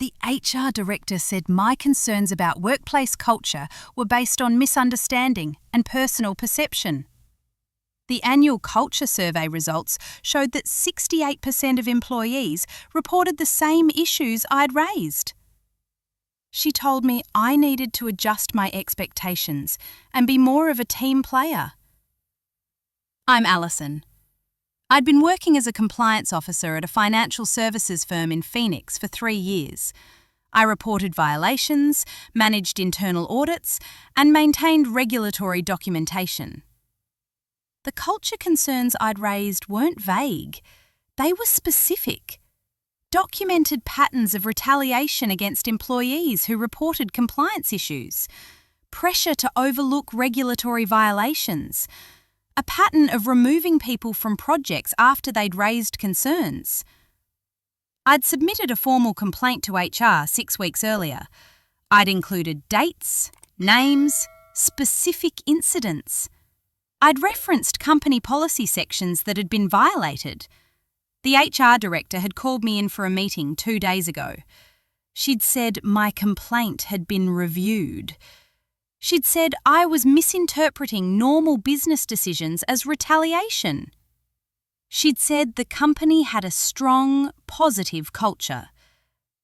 The HR director said my concerns about workplace culture were based on misunderstanding and personal perception. The annual culture survey results showed that 68% of employees reported the same issues I'd raised. She told me I needed to adjust my expectations and be more of a team player. I'm Alison. I'd been working as a compliance officer at a financial services firm in Phoenix for 3 years. I reported violations, managed internal audits, and maintained regulatory documentation. The culture concerns I'd raised weren't vague. They were specific. Documented patterns of retaliation against employees who reported compliance issues, pressure to overlook regulatory violations, a pattern of removing people from projects after they'd raised concerns. I'd submitted a formal complaint to HR 6 weeks earlier. I'd included dates, names, specific incidents. I'd referenced company policy sections that had been violated. The HR director had called me in for a meeting 2 days ago. She'd said my complaint had been reviewed. She'd said I was misinterpreting normal business decisions as retaliation. She'd said the company had a strong, positive culture.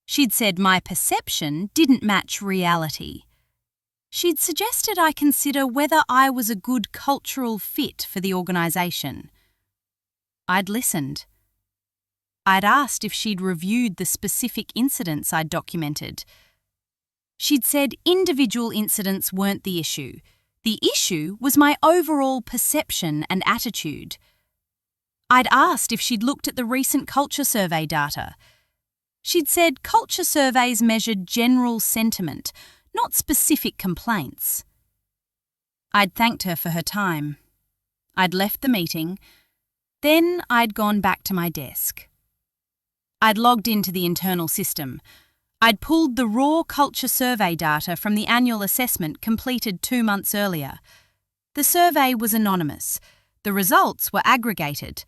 She'd said my perception didn't match reality. She'd suggested I consider whether I was a good cultural fit for the organisation. I'd listened. I'd asked if she'd reviewed the specific incidents I'd documented. She'd said individual incidents weren't the issue. The issue was my overall perception and attitude. I'd asked if she'd looked at the recent culture survey data. She'd said culture surveys measured general sentiment, not specific complaints. I'd thanked her for her time. I'd left the meeting. Then I'd gone back to my desk. I'd logged into the internal system. I'd pulled the raw culture survey data from the annual assessment completed 2 months earlier. The survey was anonymous. The results were aggregated.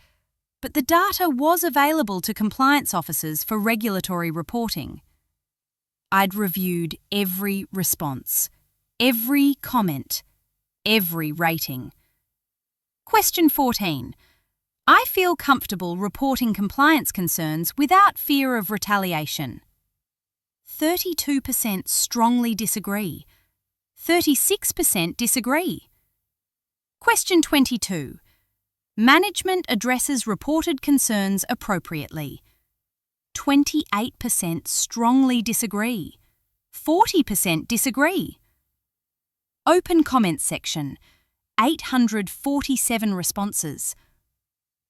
But the data was available to compliance officers for regulatory reporting. I'd reviewed every response, every comment, every rating. Question 14. I feel comfortable reporting compliance concerns without fear of retaliation. 32% strongly disagree. 36% disagree. Question 22. Management addresses reported concerns appropriately. 28% strongly disagree. 40% disagree. Open comments section. 847 responses.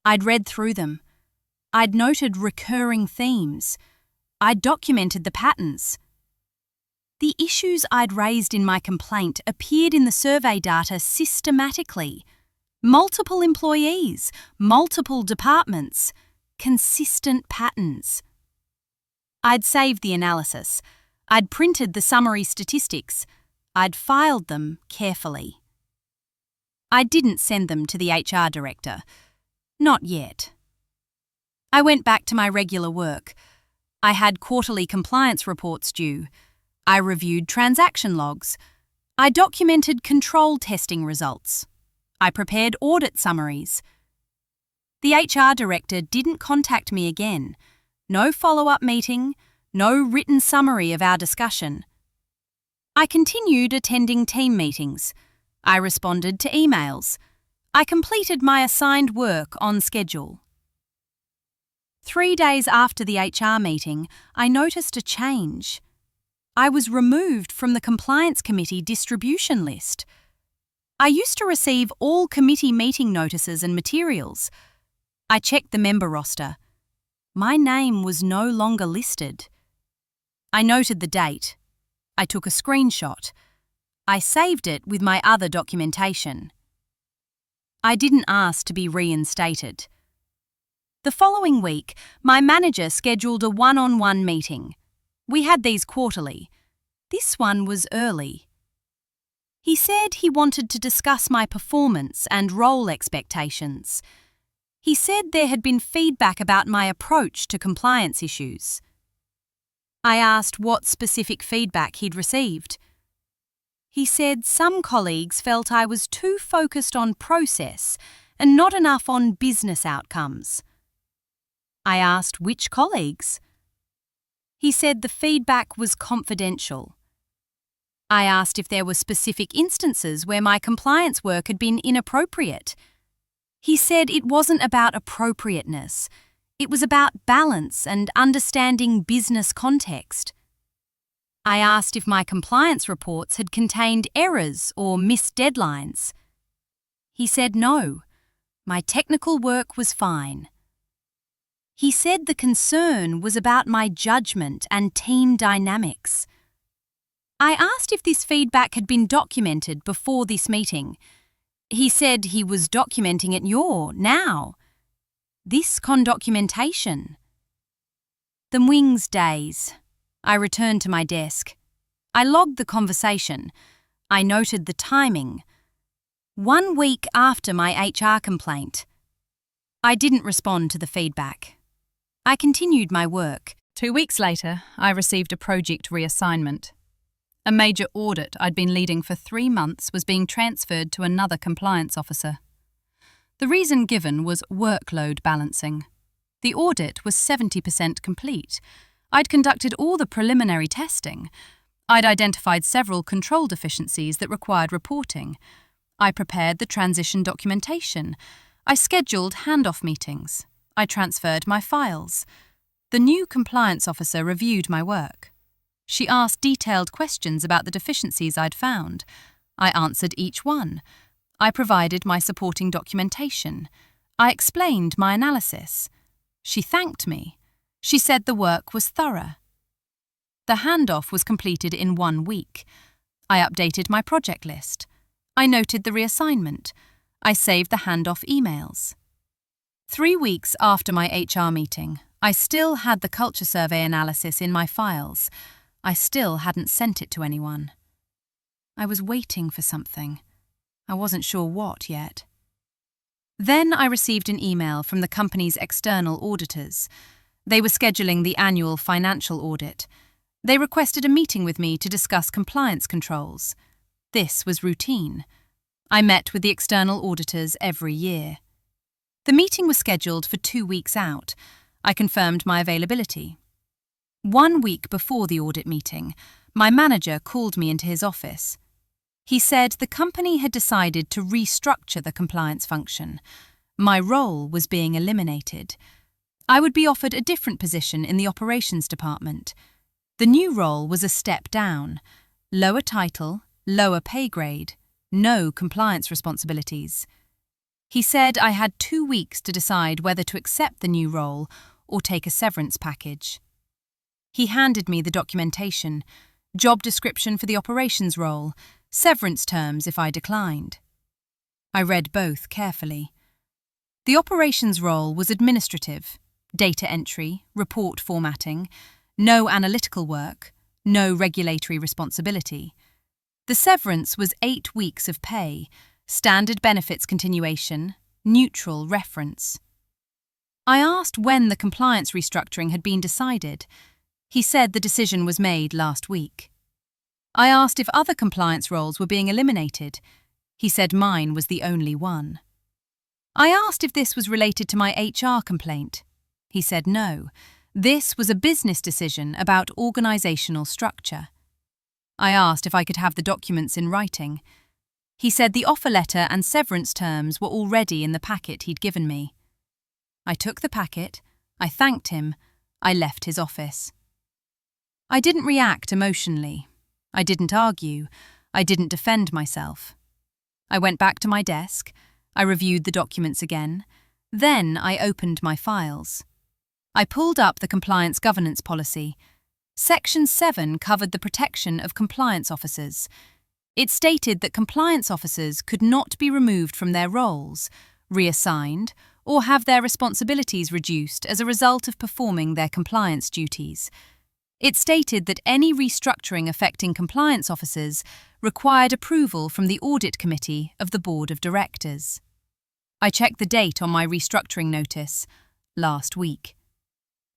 I'd read through them. I'd noted recurring themes. I'd documented the patterns. The issues I'd raised in my complaint appeared in the survey data systematically. Multiple employees, multiple departments, consistent patterns. I'd saved the analysis. I'd printed the summary statistics. I'd filed them carefully. I didn't send them to the HR director. Not yet. I went back to my regular work. I had quarterly compliance reports due. I reviewed transaction logs. I documented control testing results. I prepared audit summaries. The HR director didn't contact me again. No follow-up meeting, no written summary of our discussion. I continued attending team meetings. I responded to emails. I completed my assigned work on schedule. 3 days after the HR meeting, I noticed a change. I was removed from the compliance committee distribution list. I used to receive all committee meeting notices and materials. I checked the member roster. My name was no longer listed. I noted the date. I took a screenshot. I saved it with my other documentation. I didn't ask to be reinstated. The following week, my manager scheduled a one-on-one meeting. We had these quarterly. This one was early. He said he wanted to discuss my performance and role expectations. He said there had been feedback about my approach to compliance issues. I asked what specific feedback he'd received. He said some colleagues felt I was too focused on process and not enough on business outcomes. I asked which colleagues. He said the feedback was confidential. I asked if there were specific instances where my compliance work had been inappropriate. He said it wasn't about appropriateness. It was about balance and understanding business context. I asked if my compliance reports had contained errors or missed deadlines. He said no. My technical work was fine. He said the concern was about my judgment and team dynamics. I asked if this feedback had been documented before this meeting. He said he was documenting it now. This documentation. The wings days. I returned to my desk. I logged the conversation. I noted the timing. 1 week after my HR complaint. I didn't respond to the feedback. I continued my work. 2 weeks later, I received a project reassignment. A major audit I'd been leading for 3 months was being transferred to another compliance officer. The reason given was workload balancing. The audit was 70% complete. I'd conducted all the preliminary testing. I'd identified several control deficiencies that required reporting. I prepared the transition documentation. I scheduled handoff meetings. I transferred my files. The new compliance officer reviewed my work. She asked detailed questions about the deficiencies I'd found. I answered each one. I provided my supporting documentation. I explained my analysis. She thanked me. She said the work was thorough. The handoff was completed in 1 week. I updated my project list. I noted the reassignment. I saved the handoff emails. 3 weeks after my HR meeting, I still had the culture survey analysis in my files. I still hadn't sent it to anyone. I was waiting for something. I wasn't sure what yet. Then I received an email from the company's external auditors. They were scheduling the annual financial audit. They requested a meeting with me to discuss compliance controls. This was routine. I met with the external auditors every year. The meeting was scheduled for 2 weeks out. I confirmed my availability. 1 week before the audit meeting, my manager called me into his office. He said the company had decided to restructure the compliance function. My role was being eliminated. I would be offered a different position in the operations department. The new role was a step down. Lower title, lower pay grade, no compliance responsibilities. He said I had 2 weeks to decide whether to accept the new role or take a severance package. He handed me the documentation, job description for the operations role, severance terms if I declined. I read both carefully. The operations role was administrative, data entry, report formatting, no analytical work, no regulatory responsibility. The severance was 8 weeks of pay, standard benefits continuation, neutral reference. I asked when the compliance restructuring had been decided. He said the decision was made last week. I asked if other compliance roles were being eliminated. He said mine was the only one. I asked if this was related to my HR complaint. He said no. This was a business decision about organisational structure. I asked if I could have the documents in writing. He said the offer letter and severance terms were already in the packet he'd given me. I took the packet, I thanked him, I left his office. I didn't react emotionally. I didn't argue. I didn't defend myself. I went back to my desk. I reviewed the documents again. Then I opened my files. I pulled up the compliance governance policy. Section 7 covered the protection of compliance officers. It stated that compliance officers could not be removed from their roles, reassigned, or have their responsibilities reduced as a result of performing their compliance duties. It stated that any restructuring affecting compliance officers required approval from the audit committee of the board of directors. I checked the date on my restructuring notice, last week.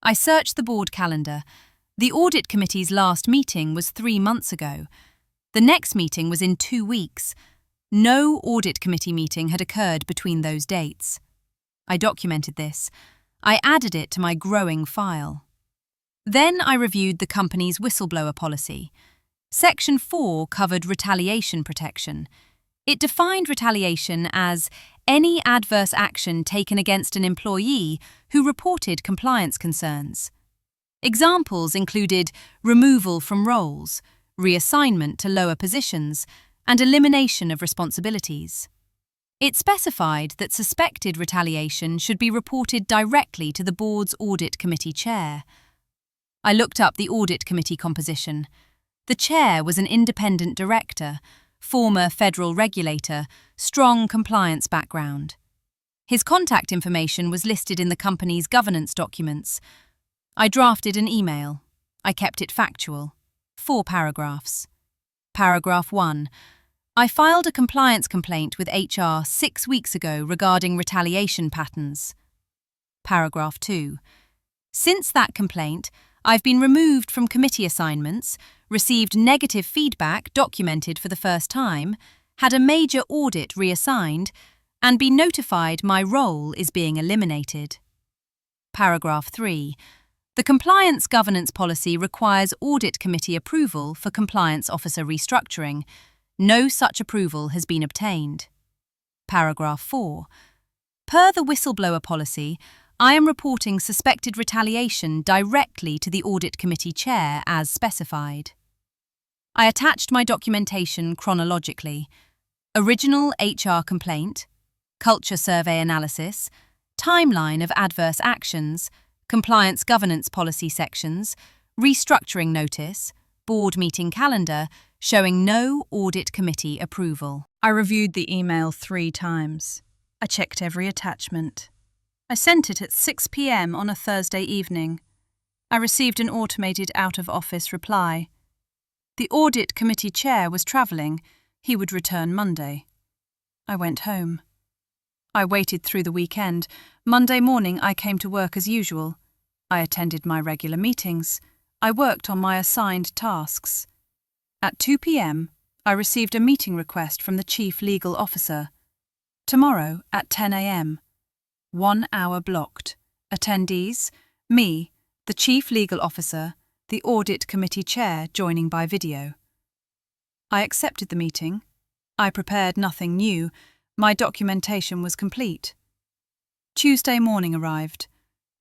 I searched the board calendar. The audit committee's last meeting was 3 months ago. The next meeting was in 2 weeks. No audit committee meeting had occurred between those dates. I documented this. I added it to my growing file. Then I reviewed the company's whistleblower policy. Section 4 covered retaliation protection. It defined retaliation as any adverse action taken against an employee who reported compliance concerns. Examples included removal from roles, reassignment to lower positions, and elimination of responsibilities. It specified that suspected retaliation should be reported directly to the board's audit committee chair. I looked up the audit committee composition. The chair was an independent director, former federal regulator, strong compliance background. His contact information was listed in the company's governance documents. I drafted an email. I kept it factual. 4 paragraphs. Paragraph 1. I filed a compliance complaint with HR 6 weeks ago regarding retaliation patterns. Paragraph 2. Since that complaint, I've been removed from committee assignments, received negative feedback documented for the first time, had a major audit reassigned, and been notified my role is being eliminated. Paragraph 3. The compliance governance policy requires audit committee approval for compliance officer restructuring. No such approval has been obtained. Paragraph 4. Per the whistleblower policy, I am reporting suspected retaliation directly to the audit committee chair as specified. I attached my documentation chronologically. Original HR complaint, culture survey analysis, timeline of adverse actions, compliance governance policy sections, restructuring notice, board meeting calendar, showing no audit committee approval. I reviewed the email 3 times. I checked every attachment. I sent it at 6 p.m. on a Thursday evening. I received an automated out-of-office reply. The audit committee chair was travelling. He would return Monday. I went home. I waited through the weekend. Monday morning I came to work as usual. I attended my regular meetings. I worked on my assigned tasks. At 2 p.m., I received a meeting request from the Chief Legal Officer. Tomorrow at 10 a.m. 1 hour blocked. Attendees, me, the Chief Legal Officer, the Audit Committee Chair joining by video. I accepted the meeting. I prepared nothing new. My documentation was complete. Tuesday morning arrived.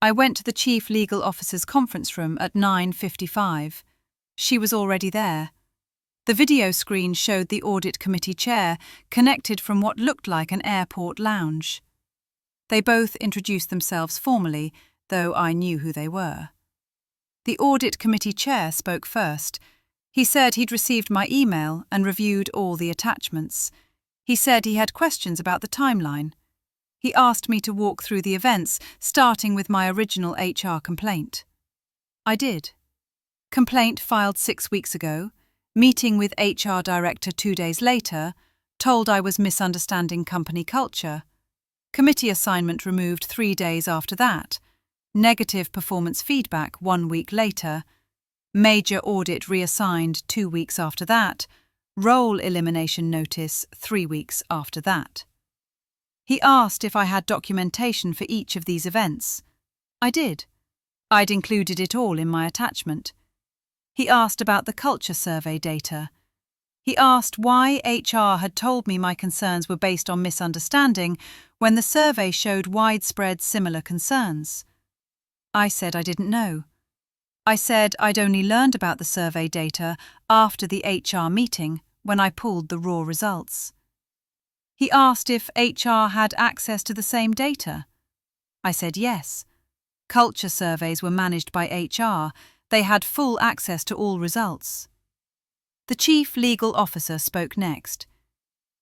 I went to the Chief Legal Officer's conference room at 9:55. She was already there. The video screen showed the Audit Committee Chair connected from what looked like an airport lounge. They both introduced themselves formally, though I knew who they were. The Audit Committee Chair spoke first. He said he'd received my email and reviewed all the attachments. He said he had questions about the timeline. He asked me to walk through the events, starting with my original HR complaint. I did. Complaint filed 6 weeks ago, meeting with HR Director 2 days later, told I was misunderstanding company culture. Committee assignment removed 3 days after that. Negative performance feedback 1 week later. Major audit reassigned 2 weeks after that. Role elimination notice 3 weeks after that. He asked if I had documentation for each of these events. I did. I'd included it all in my attachment. He asked about the culture survey data. He asked why HR had told me my concerns were based on misunderstanding when the survey showed widespread similar concerns. I said I didn't know. I said I'd only learned about the survey data after the HR meeting when I pulled the raw results. He asked if HR had access to the same data. I said yes. Culture surveys were managed by HR. They had full access to all results. The Chief Legal Officer spoke next.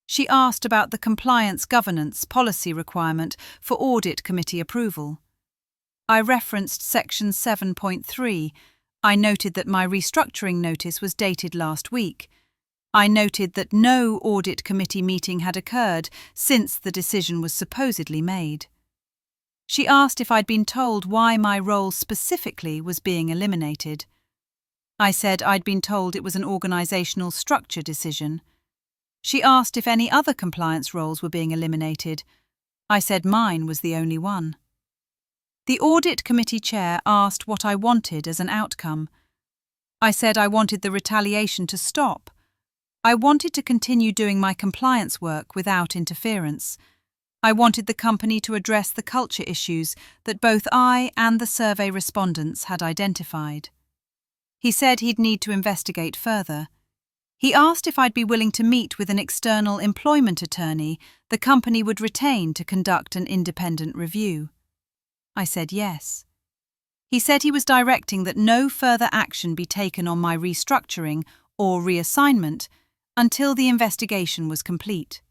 She asked about the compliance governance policy requirement for audit committee approval. I referenced Section 7.3. I noted that my restructuring notice was dated last week. I noted that no audit committee meeting had occurred since the decision was supposedly made. She asked if I'd been told why my role specifically was being eliminated. I said I'd been told it was an organisational structure decision. She asked if any other compliance roles were being eliminated. I said mine was the only one. The audit committee chair asked what I wanted as an outcome. I said I wanted the retaliation to stop. I wanted to continue doing my compliance work without interference. I wanted the company to address the culture issues that both I and the survey respondents had identified. He said he'd need to investigate further. He asked if I'd be willing to meet with an external employment attorney the company would retain to conduct an independent review. I said yes. He said he was directing that no further action be taken on my restructuring or reassignment until the investigation was complete.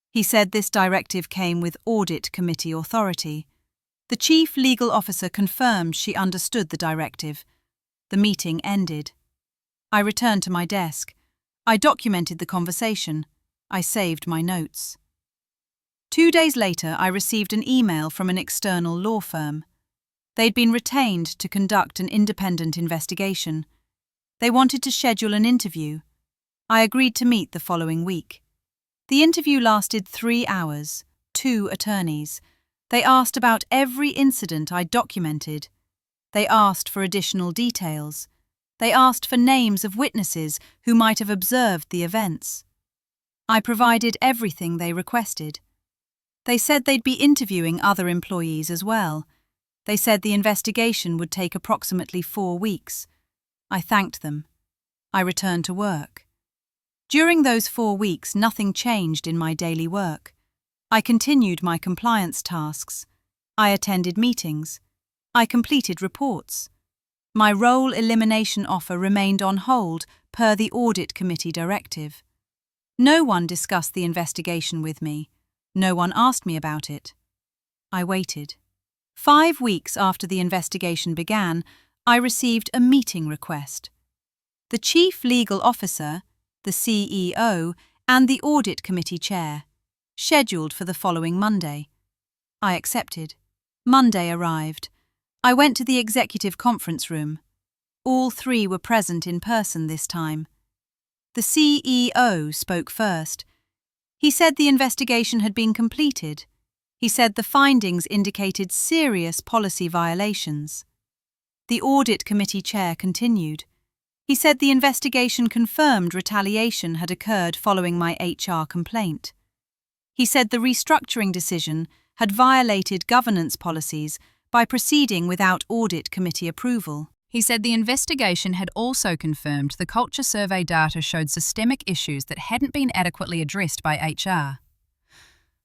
He said this directive came with audit committee authority. The chief legal officer confirmed she understood the directive. The meeting ended. I returned to my desk. I documented the conversation. I saved my notes. 2 days later, I received an email from an external law firm. They'd been retained to conduct an independent investigation. They wanted to schedule an interview. I agreed to meet the following week. The interview lasted 3 hours, 2 attorneys. They asked about every incident I documented. They asked for additional details. They asked for names of witnesses who might have observed the events. I provided everything they requested. They said they'd be interviewing other employees as well. They said the investigation would take approximately 4 weeks. I thanked them. I returned to work. During those 4 weeks, nothing changed in my daily work. I continued my compliance tasks. I attended meetings. I completed reports. My role elimination offer remained on hold per the audit committee directive. No one discussed the investigation with me. No one asked me about it. I waited. 5 weeks after the investigation began, I received a meeting request. The chief legal officer, the CEO, and the audit committee chair, scheduled for the following Monday. I accepted. Monday arrived. I went to the executive conference room. All 3 were present in person this time. The CEO spoke first. He said the investigation had been completed. He said the findings indicated serious policy violations. The audit committee chair continued. He said the investigation confirmed retaliation had occurred following my HR complaint. He said the restructuring decision had violated governance policies by proceeding without audit committee approval. He said the investigation had also confirmed the culture survey data showed systemic issues that hadn't been adequately addressed by HR.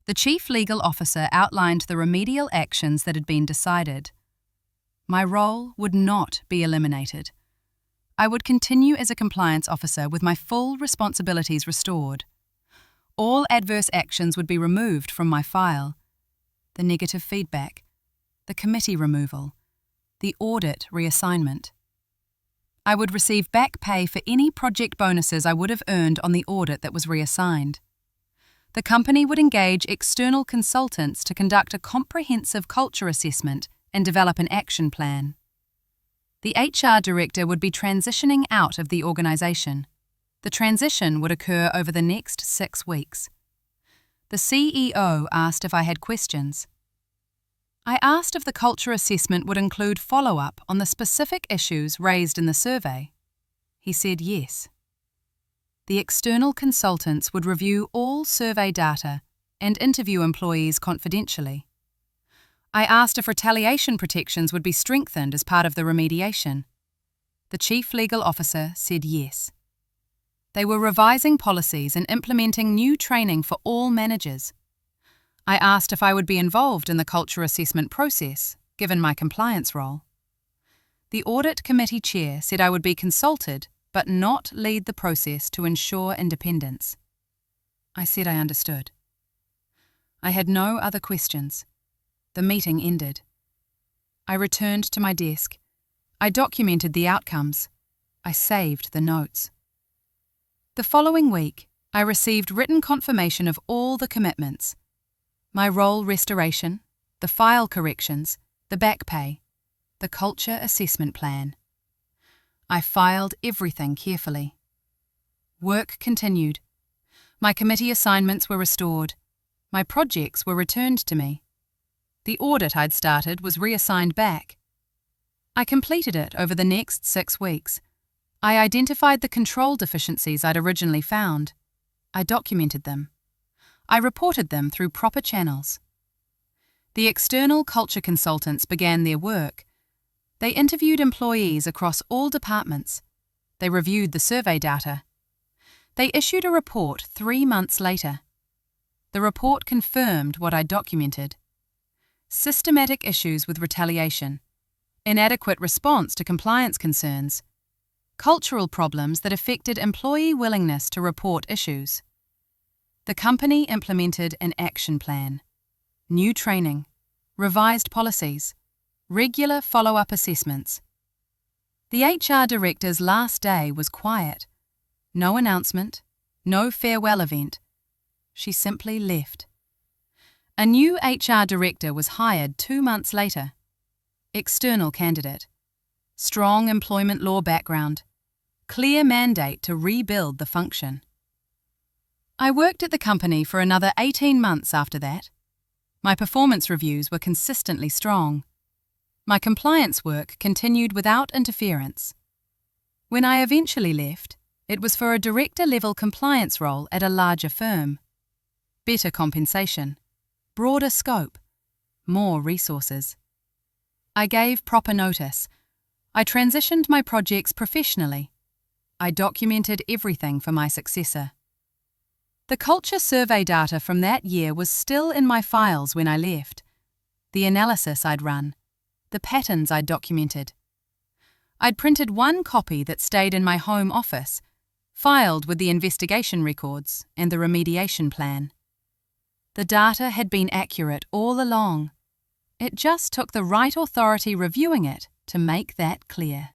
The chief legal officer outlined the remedial actions that had been decided. My role would not be eliminated. I would continue as a compliance officer with my full responsibilities restored. All adverse actions would be removed from my file. The negative feedback, the committee removal, the audit reassignment. I would receive back pay for any project bonuses I would have earned on the audit that was reassigned. The company would engage external consultants to conduct a comprehensive culture assessment and develop an action plan. The HR director would be transitioning out of the organisation. The transition would occur over the next 6 weeks. The CEO asked if I had questions. I asked if the culture assessment would include follow-up on the specific issues raised in the survey. He said yes. The external consultants would review all survey data and interview employees confidentially. I asked if retaliation protections would be strengthened as part of the remediation. The chief legal officer said yes. They were revising policies and implementing new training for all managers. I asked if I would be involved in the culture assessment process, given my compliance role. The audit committee chair said I would be consulted but not lead the process to ensure independence. I said I understood. I had no other questions. The meeting ended. I returned to my desk. I documented the outcomes. I saved the notes. The following week, I received written confirmation of all the commitments: my role restoration, the file corrections, the back pay, the culture assessment plan. I filed everything carefully. Work continued. My committee assignments were restored. My projects were returned to me. The audit I'd started was reassigned back. I completed it over the next 6 weeks. I identified the control deficiencies I'd originally found. I documented them. I reported them through proper channels. The external culture consultants began their work. They interviewed employees across all departments. They reviewed the survey data. They issued a report 3 months later. The report confirmed what I documented. Systematic issues with retaliation, inadequate response to compliance concerns, cultural problems that affected employee willingness to report issues. The company implemented an action plan, new training, revised policies, regular follow-up assessments. The HR director's last day was quiet. No announcement, no farewell event. She simply left. A new HR director was hired 2 months later. External candidate. Strong employment law background. Clear mandate to rebuild the function. I worked at the company for another 18 months after that. My performance reviews were consistently strong. My compliance work continued without interference. When I eventually left, it was for a director-level compliance role at a larger firm. Better compensation, broader scope, more resources. I gave proper notice. I transitioned my projects professionally. I documented everything for my successor. The culture survey data from that year was still in my files when I left. The analysis I'd run, the patterns I'd documented. I'd printed 1 copy that stayed in my home office, filed with the investigation records and the remediation plan. The data had been accurate all along. It just took the right authority reviewing it to make that clear.